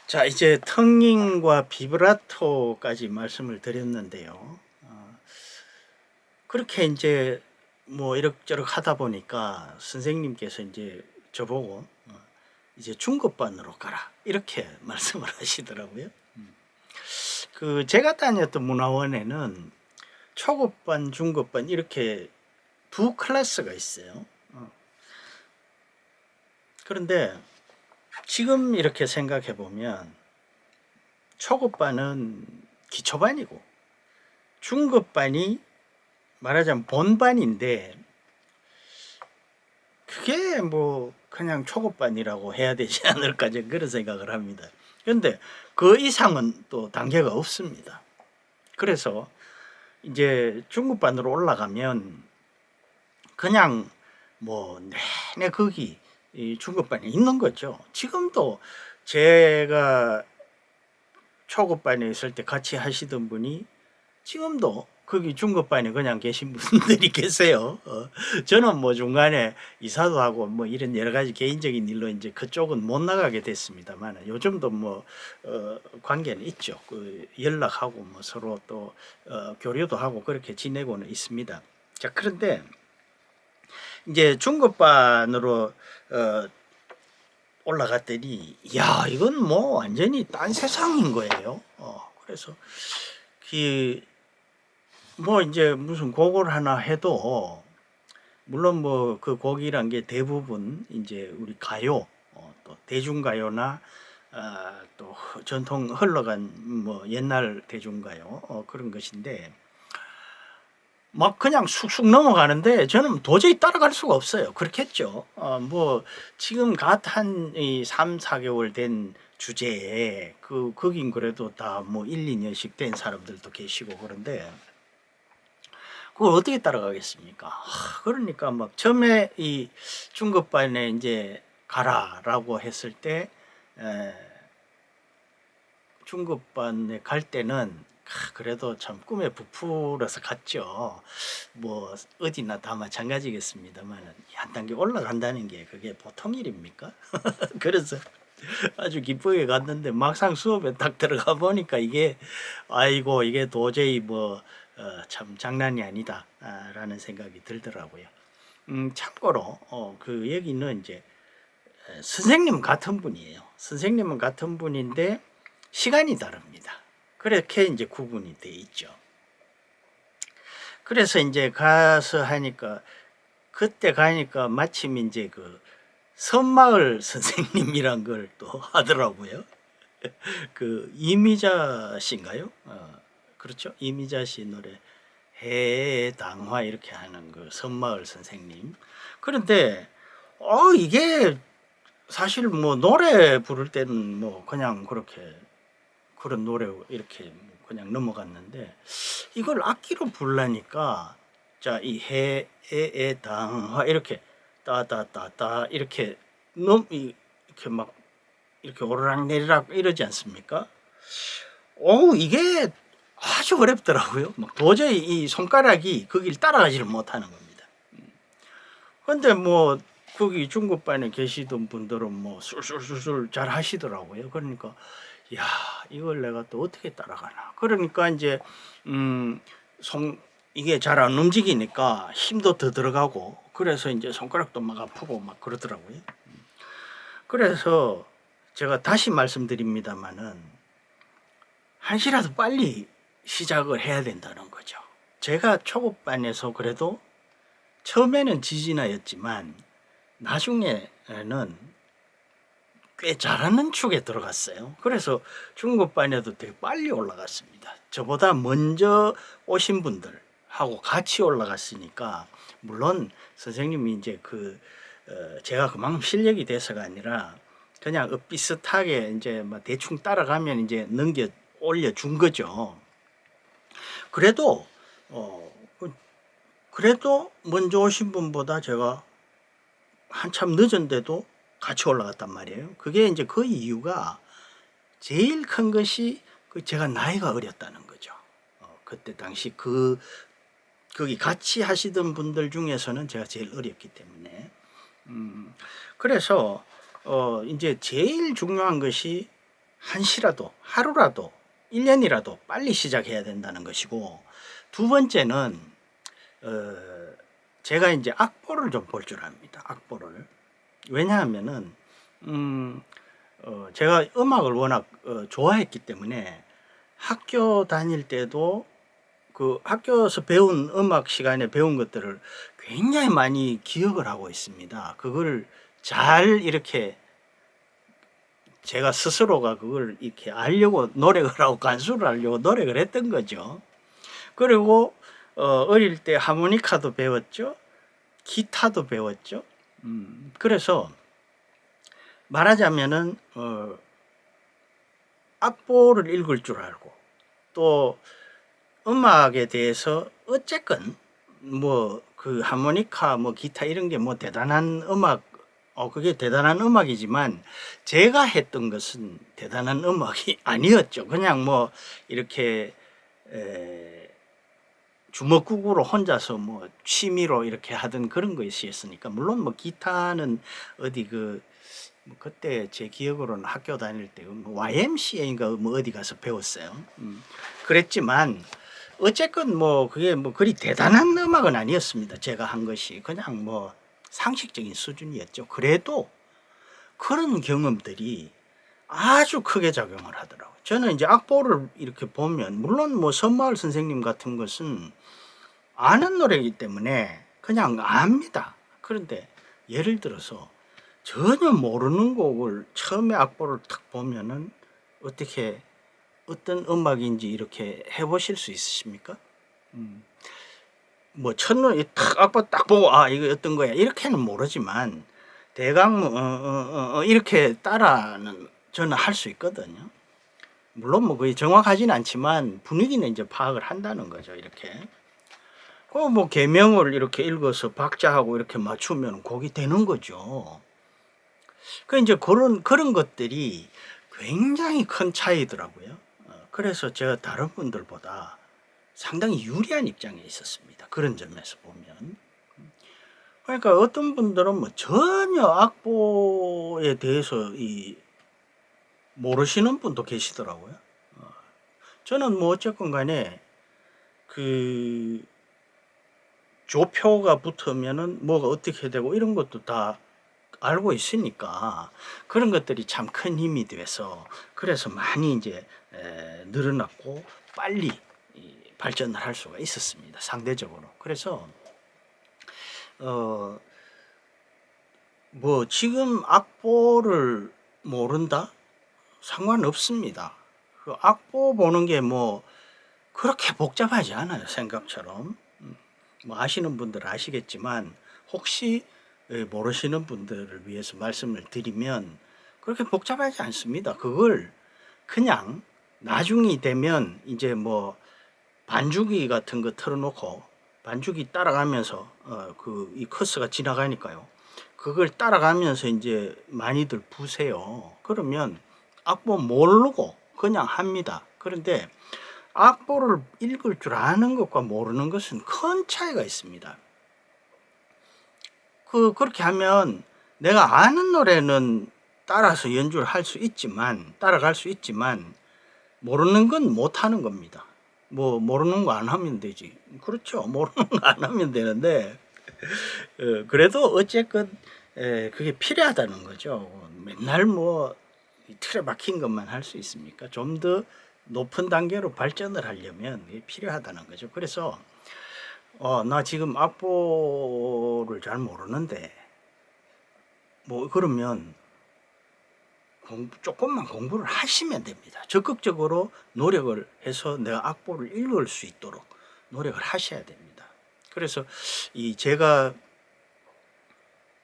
자, 이제 텅잉과 비브라토까지 말씀을 드렸는데요. 그렇게 이제 뭐 이럭저럭 하다 보니까 선생님께서 이제 저보고 이제 중급반으로 가라 이렇게 말씀을 하시더라고요. 그 제가 다녔던 문화원에는 초급반, 중급반 이렇게 두 클래스가 있어요. 그런데 지금 이렇게 생각해 보면 초급반은 기초반이고 중급반이 말하자면 본반인데 그게 뭐 그냥 초급반이라고 해야 되지 않을까 저는 그런 생각을 합니다. 그런데 그 이상은 또 단계가 없습니다. 그래서 이제 중급반으로 올라가면 그냥 뭐 내내 거기 이 중급반에 있는 거죠. 지금도 제가 초급반에 있을 때 같이 하시던 분이 지금도 거기 중급반에 그냥 계신 분들이 계세요. 저는 뭐 중간에 이사도 하고 뭐 이런 여러 가지 개인적인 일로 이제 그쪽은 못 나가게 됐습니다만 요즘도 뭐 관계는 있죠. 그 연락하고 뭐 서로 또 교류도 하고 그렇게 지내고는 있습니다. 자, 그런데 이제 중급반으로 올라갔더니 야, 이건 뭐 완전히 딴 세상인 거예요. 그래서 그 뭐 이제 무슨 곡을 하나 해도 물론 뭐 그 곡이란 게 대부분 이제 우리 가요, 또 대중가요나 또 전통 흘러간 뭐 옛날 대중가요 그런 것인데 막 그냥 쑥쑥 넘어가는데 저는 도저히 따라갈 수가 없어요. 그렇겠죠. 뭐 지금 갓 한 이 3-4개월 된 주제에 거긴 그래도 다 뭐 1-2년씩 된 사람들도 계시고 그런데 그걸 어떻게 따라가겠습니까? 그러니까 막 처음에 이 중급반에 이제 가라라고 했을 때 에, 중급반에 갈 때는 그래도 참 꿈에 부풀어서 갔죠. 뭐 어디나 다 마찬가지겠습니다만 한 단계 올라간다는 게 그게 보통 일입니까? 그래서 아주 기쁘게 갔는데 막상 수업에 딱 들어가 보니까 이게 아이고 이게 도저히 뭐 참 장난이 아니다 라는 생각이 들더라고요. 참고로 그 얘기는 이제 선생님 같은 분이에요. 선생님은 같은 분인데 시간이 다릅니다. 그렇게 이제 구분이 돼 있죠. 그래서 이제 가서 하니까 그때 가니까 마침 이제 그 섬마을 선생님이란 걸 또 하더라고요. 그 이미자 씨인가요? 그렇죠. 이미자 씨 노래 해당화 이렇게 하는 그 섬마을 선생님. 그런데 이게 사실 뭐 노래 부를 때는 뭐 그냥 그렇게 그런 노래 이렇게 뭐 그냥 넘어갔는데 이걸 악기로 부르려니까 자, 이 해에당화 이렇게 따따따따 이렇게 이렇게 막 이렇게 오르락내리락 이러지 않습니까? 이게 아주 어렵더라고요. 막 도저히 이 손가락이 거길 따라가지를 못하는 겁니다. 근데 뭐 거기 중급반에 계시던 분들은 뭐 술술술술 잘 하시더라고요. 그러니까 야, 이걸 내가 또 어떻게 따라가나. 그러니까 이제 손 이게 잘 안 움직이니까 힘도 더 들어가고 그래서 이제 손가락도 막 아프고 막 그러더라고요. 그래서 제가 다시 말씀드립니다마는 한시라도 빨리 시작을 해야 된다는 거죠. 제가 초급반에서 그래도 처음에는 지진아였지만 나중에는 꽤 잘하는 축에 들어갔어요. 그래서 중급반에도 되게 빨리 올라갔습니다. 저보다 먼저 오신 분들하고 같이 올라갔으니까 물론 선생님이 이제 제가 그만큼 실력이 돼서가 아니라 그냥 비슷하게 이제 뭐 대충 따라가면 이제 넘겨 올려준 거죠. 그래도 그래도 먼저 오신 분보다 제가 한참 늦은데도 같이 올라갔단 말이에요. 그게 이제 그 이유가 제일 큰 것이 제가 나이가 어렸다는 거죠. 그때 당시 거기 같이 하시던 분들 중에서는 제가 제일 어렸기 때문에. 그래서 이제 제일 중요한 것이 한시라도 하루라도 1년이라도 빨리 시작해야 된다는 것이고, 두 번째는 제가 이제 악보를 좀 볼 줄 압니다. 악보를. 왜냐하면은 제가 음악을 워낙 좋아했기 때문에 학교 다닐 때도 그 학교에서 배운 음악 시간에 배운 것들을 굉장히 많이 기억을 하고 있습니다. 그걸 잘 이렇게 제가 스스로가 그걸 이렇게 알려고 노력을 하고 간수를 하려고 노력을 했던 거죠. 그리고 어릴 때 하모니카도 배웠죠. 기타도 배웠죠. 그래서 말하자면은 악보를 읽을 줄 알고, 또 음악에 대해서 어쨌건 뭐 그 하모니카 뭐 기타 이런 게 뭐 대단한 음악, 그게 대단한 음악이지만 제가 했던 것은 대단한 음악이 아니었죠. 그냥 뭐 이렇게 주먹국으로 혼자서 뭐 취미로 이렇게 하던 그런 것이었으니까. 물론 뭐 기타는 어디 뭐 그때 제 기억으로는 학교 다닐 때 뭐 YMCA인가 뭐 어디 가서 배웠어요. 그랬지만 어쨌건 뭐 그게 뭐 그리 대단한 음악은 아니었습니다. 제가 한 것이 그냥 뭐 상식적인 수준이었죠. 그래도 그런 경험들이 아주 크게 작용을 하더라고요. 저는 이제 악보를 이렇게 보면, 물론 뭐 선마을 선생님 같은 것은 아는 노래이기 때문에 그냥 압니다. 그런데 예를 들어서 전혀 모르는 곡을 처음에 악보를 탁 보면은 어떻게 어떤 음악인지 이렇게 해보실 수 있으십니까? 뭐 첫눈에 탁 악보 딱 보고 이거 어떤 거야 이렇게는 모르지만 대강 이렇게 따라는 저는 할 수 있거든요. 물론 뭐 거의 정확하진 않지만 분위기는 이제 파악을 한다는 거죠. 이렇게 뭐 계명을 이렇게 읽어서 박자하고 이렇게 맞추면 곡이 되는 거죠. 그 이제 그런 것들이 굉장히 큰 차이더라고요. 그래서 제가 다른 분들보다 상당히 유리한 입장에 있었습니다. 그런 점에서 보면. 그러니까 어떤 분들은 뭐 전혀 악보에 대해서 모르시는 분도 계시더라고요. 저는 뭐 어쨌건 간에 그 조표가 붙으면은 뭐가 어떻게 되고 이런 것도 다 알고 있으니까 그런 것들이 참 큰 힘이 돼서, 그래서 많이 이제 늘어났고 빨리 발전을 할 수가 있었습니다. 상대적으로. 그래서 뭐 지금 악보를 모른다? 상관없습니다. 그 악보 보는 게 뭐 그렇게 복잡하지 않아요. 생각처럼. 뭐 아시는 분들 아시겠지만 혹시 모르시는 분들을 위해서 말씀을 드리면 그렇게 복잡하지 않습니다. 그걸 그냥 나중이 되면 이제 뭐 반주기 같은 거 틀어놓고 반주기 따라가면서 이 커스가 지나가니까요. 그걸 따라가면서 이제 많이들 부세요. 그러면 악보 모르고 그냥 합니다. 그런데 악보를 읽을 줄 아는 것과 모르는 것은 큰 차이가 있습니다. 그렇게 하면 내가 아는 노래는 따라서 연주를 할 수 있지만, 따라갈 수 있지만, 모르는 건 못 하는 겁니다. 뭐, 모르는 거 안 하면 되지. 그렇죠. 모르는 거 안 하면 되는데, 그래도 어쨌건, 그게 필요하다는 거죠. 맨날 뭐, 틀에 박힌 것만 할 수 있습니까? 좀 더 높은 단계로 발전을 하려면 이게 필요하다는 거죠. 그래서 나 지금 악보를 잘 모르는데 뭐 그러면 조금만 공부를 하시면 됩니다. 적극적으로 노력을 해서 내가 악보를 읽을 수 있도록 노력을 하셔야 됩니다. 그래서 제가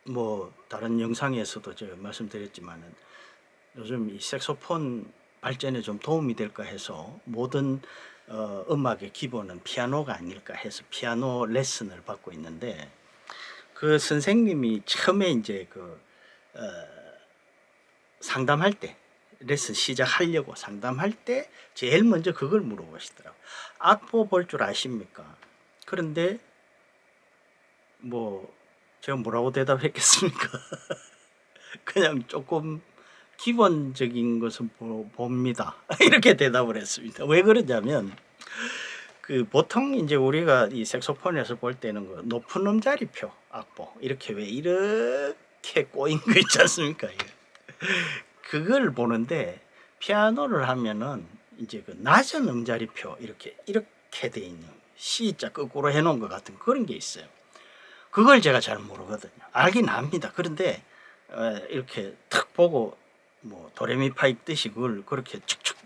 뭐 다른 영상에서도 제가 말씀드렸지만은 요즘 이 색소폰 발전에 좀 도움이 될까 해서 모든 음악의 기본은 피아노가 아닐까 해서 피아노 레슨을 받고 있는데, 그 선생님이 처음에 이제 상담할 때, 레슨 시작하려고 상담할 때 제일 먼저 그걸 물어보시더라고요. 악보 볼 줄 아십니까? 그런데 뭐 제가 뭐라고 대답했겠습니까? 그냥 조금 기본적인 것은 봅니다. 이렇게 대답을 했습니다. 왜 그러냐면 그 보통 이제 우리가 이 색소폰에서 볼 때는 그 높은 음자리표 악보 이렇게 왜 이렇게 꼬인 거 있지 않습니까? 그걸 보는데 피아노를 하면은 이제 그 낮은 음자리표 이렇게 돼 있는 C자 거꾸로 해놓은 것 같은 그런 게 있어요. 그걸 제가 잘 모르거든요. 알긴 압니다. 그런데 이렇게 탁 보고 뭐 도레미파 읽듯이 그걸 그렇게 척척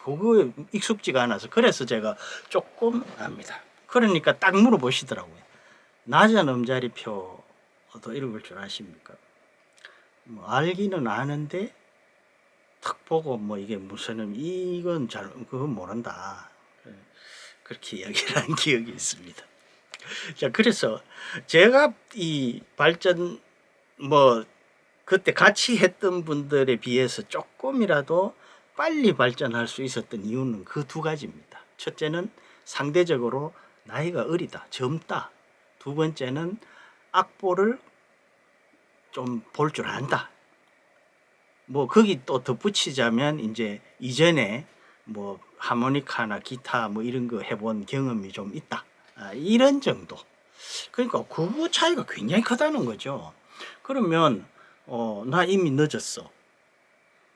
그거 익숙지가 않아서 그래서 제가 조금 압니다. 그러니까 딱 물어보시더라고요. 낮은 음자리표도 읽을 줄 아십니까? 뭐 알기는 아는데 탁 보고 뭐 이게 무슨 이건 잘 그건 모른다. 그렇게 이야기를 한 기억이 있습니다. 자, 그래서 제가 이 발전 뭐 그때 같이 했던 분들에 비해서 조금이라도 빨리 발전할 수 있었던 이유는 그 두 가지입니다. 첫째는 상대적으로 나이가 어리다, 젊다. 두 번째는 악보를 좀 볼 줄 안다. 뭐 거기 또 덧붙이자면 이제 이전에 뭐 하모니카나 기타 뭐 이런 거 해본 경험이 좀 있다. 이런 정도. 그러니까 그 차이가 굉장히 크다는 거죠. 그러면 나 이미 늦었어.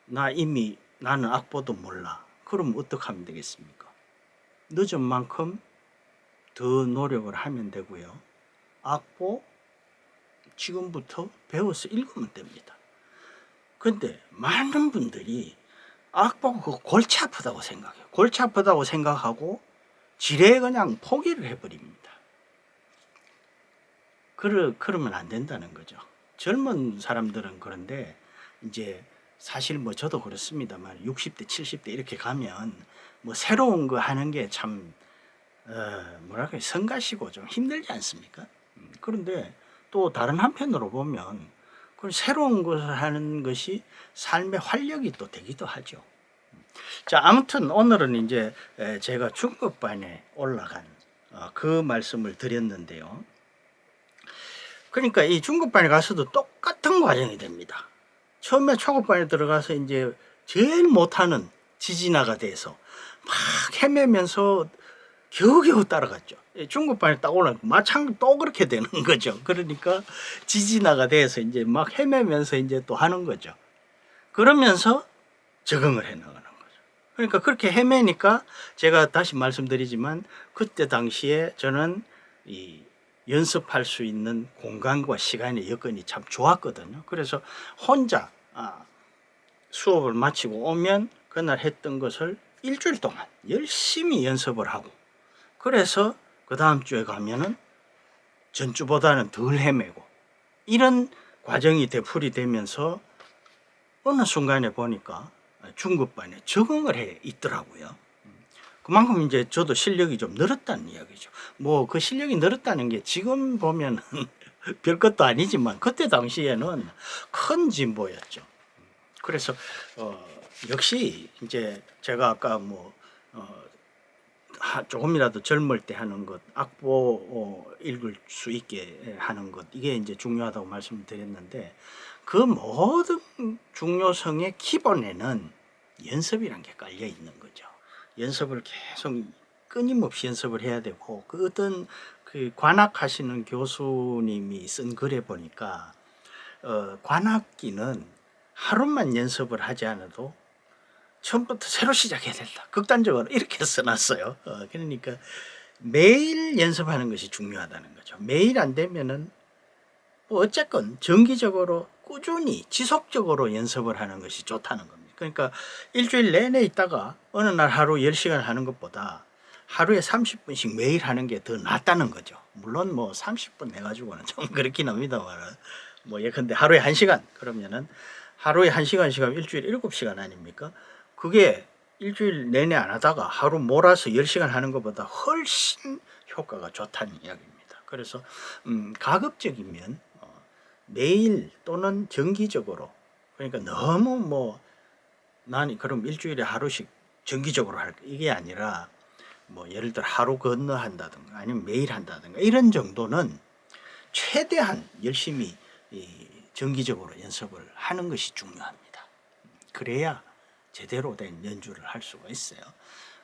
나는 악보도 몰라. 그럼 어떻게 하면 되겠습니까? 늦은 만큼 더 노력을 하면 되고요. 악보 지금부터 배워서 읽으면 됩니다. 근데 많은 분들이 악보가 그 골치 아프다고 생각해요. 골치 아프다고 생각하고 지레 그냥 포기를 해버립니다. 그러면 안 된다는 거죠. 젊은 사람들은 그런데 이제 사실 뭐 저도 그렇습니다만 60대 70대 이렇게 가면 뭐 새로운 거 하는 게 참 뭐랄까 성가시고 좀 힘들지 않습니까? 그런데 또 다른 한편으로 보면 그 새로운 것을 하는 것이 삶의 활력이 또 되기도 하죠. 자, 아무튼 오늘은 이제 제가 중급반에 올라간 그 말씀을 드렸는데요. 그러니까 이 중급반에 가서도 똑같은 과정이 됩니다. 처음에 초급반에 들어가서 이제 제일 못하는 지진아가 돼서 막 헤매면서 겨우겨우 따라갔죠. 중급반에 딱 올라가고 마찬가지로 또 그렇게 되는 거죠. 그러니까 지진아가 돼서 이제 막 헤매면서 이제 또 하는 거죠. 그러면서 적응을 해 나가는 거죠. 그러니까 그렇게 헤매니까 제가 다시 말씀드리지만 그때 당시에 저는 이 연습할 수 있는 공간과 시간의 여건이 참 좋았거든요. 그래서 혼자 수업을 마치고 오면 그날 했던 것을 일주일 동안 열심히 연습을 하고 그래서 그 다음 주에 가면은 전주보다는 덜 헤매고 이런 과정이 되풀이 되면서 어느 순간에 보니까 중급반에 적응을 해 있더라고요. 그만큼 이제 저도 실력이 좀 늘었다는 이야기죠. 뭐 그 실력이 늘었다는 게 지금 보면 별것도 아니지만 그때 당시에는 큰 진보였죠. 그래서 역시 이제 제가 아까 뭐 조금이라도 젊을 때 하는 것, 악보 읽을 수 있게 하는 것 이게 이제 중요하다고 말씀드렸는데 그 모든 중요성의 기본에는 연습이란 게 깔려 있는 거죠. 연습을 계속 끊임없이 연습을 해야 되고 그 어떤 그 관악하시는 교수님이 쓴 글에 보니까 관악기는 하루만 연습을 하지 않아도 처음부터 새로 시작해야 된다. 극단적으로 이렇게 써놨어요. 그러니까 매일 연습하는 것이 중요하다는 거죠. 매일 안 되면은 뭐 어쨌건 정기적으로 꾸준히 지속적으로 연습을 하는 것이 좋다는 겁니다. 그러니까 일주일 내내 있다가 어느 날 하루 10시간 하는 것보다 하루에 30분씩 매일 하는 게 더 낫다는 거죠. 물론 뭐 30분 해가지고는 좀 그렇긴 합니다만 뭐 예컨대 하루에 1시간 그러면은 하루에 1시간씩 하면 일주일에 7시간 아닙니까? 그게 일주일 내내 안 하다가 하루 몰아서 10시간 하는 것보다 훨씬 효과가 좋다는 이야기입니다. 그래서 가급적이면 매일 또는 정기적으로 그러니까 너무 뭐 난 그럼 일주일에 하루씩 정기적으로 할 이게 아니라 뭐 예를 들어 하루 건너 한다든가 아니면 매일 한다든가 이런 정도는 최대한 열심히 정기적으로 연습을 하는 것이 중요합니다. 그래야 제대로 된 연주를 할 수가 있어요.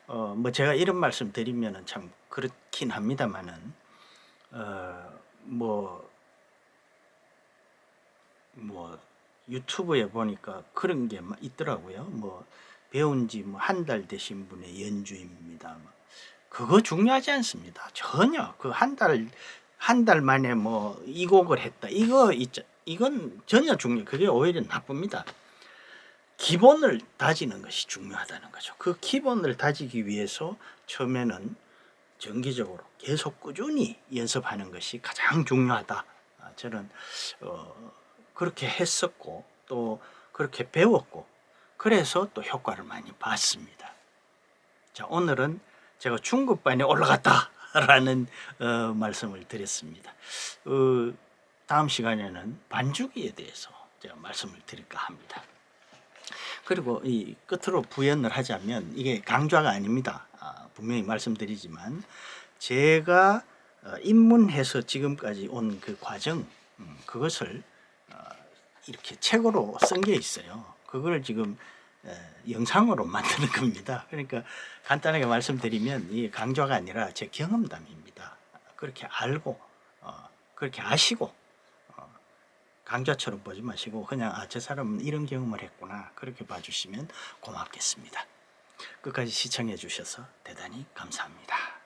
뭐 제가 이런 말씀 드리면은 참 그렇긴 합니다만은 뭐 유튜브에 보니까 그런 게 있더라고요. 뭐 배운 지 뭐 한 달 되신 분의 연주입니다. 그거 중요하지 않습니다. 전혀 그 한 달 만에 뭐 이 곡을 했다. 이건 전혀 그게 오히려 나쁩니다. 기본을 다지는 것이 중요하다는 거죠. 그 기본을 다지기 위해서 처음에는 정기적으로 계속 꾸준히 연습하는 것이 가장 중요하다. 저는 그렇게 했었고 또 그렇게 배웠고 그래서 또 효과를 많이 봤습니다. 자, 오늘은 제가 중급반에 올라갔다라는 말씀을 드렸습니다. 다음 시간에는 반주기에 대해서 제가 말씀을 드릴까 합니다. 그리고 이 끝으로 부연을 하자면 이게 강좌가 아닙니다. 분명히 말씀드리지만 제가 입문해서 지금까지 온 그 과정, 그것을 이렇게 책으로 쓴 게 있어요. 그걸 지금 영상으로 만드는 겁니다. 그러니까 간단하게 말씀드리면 이 강좌가 아니라 제 경험담입니다. 그렇게 알고 그렇게 아시고 강좌처럼 보지 마시고 그냥 저 사람은 이런 경험을 했구나 그렇게 봐주시면 고맙겠습니다. 끝까지 시청해 주셔서 대단히 감사합니다.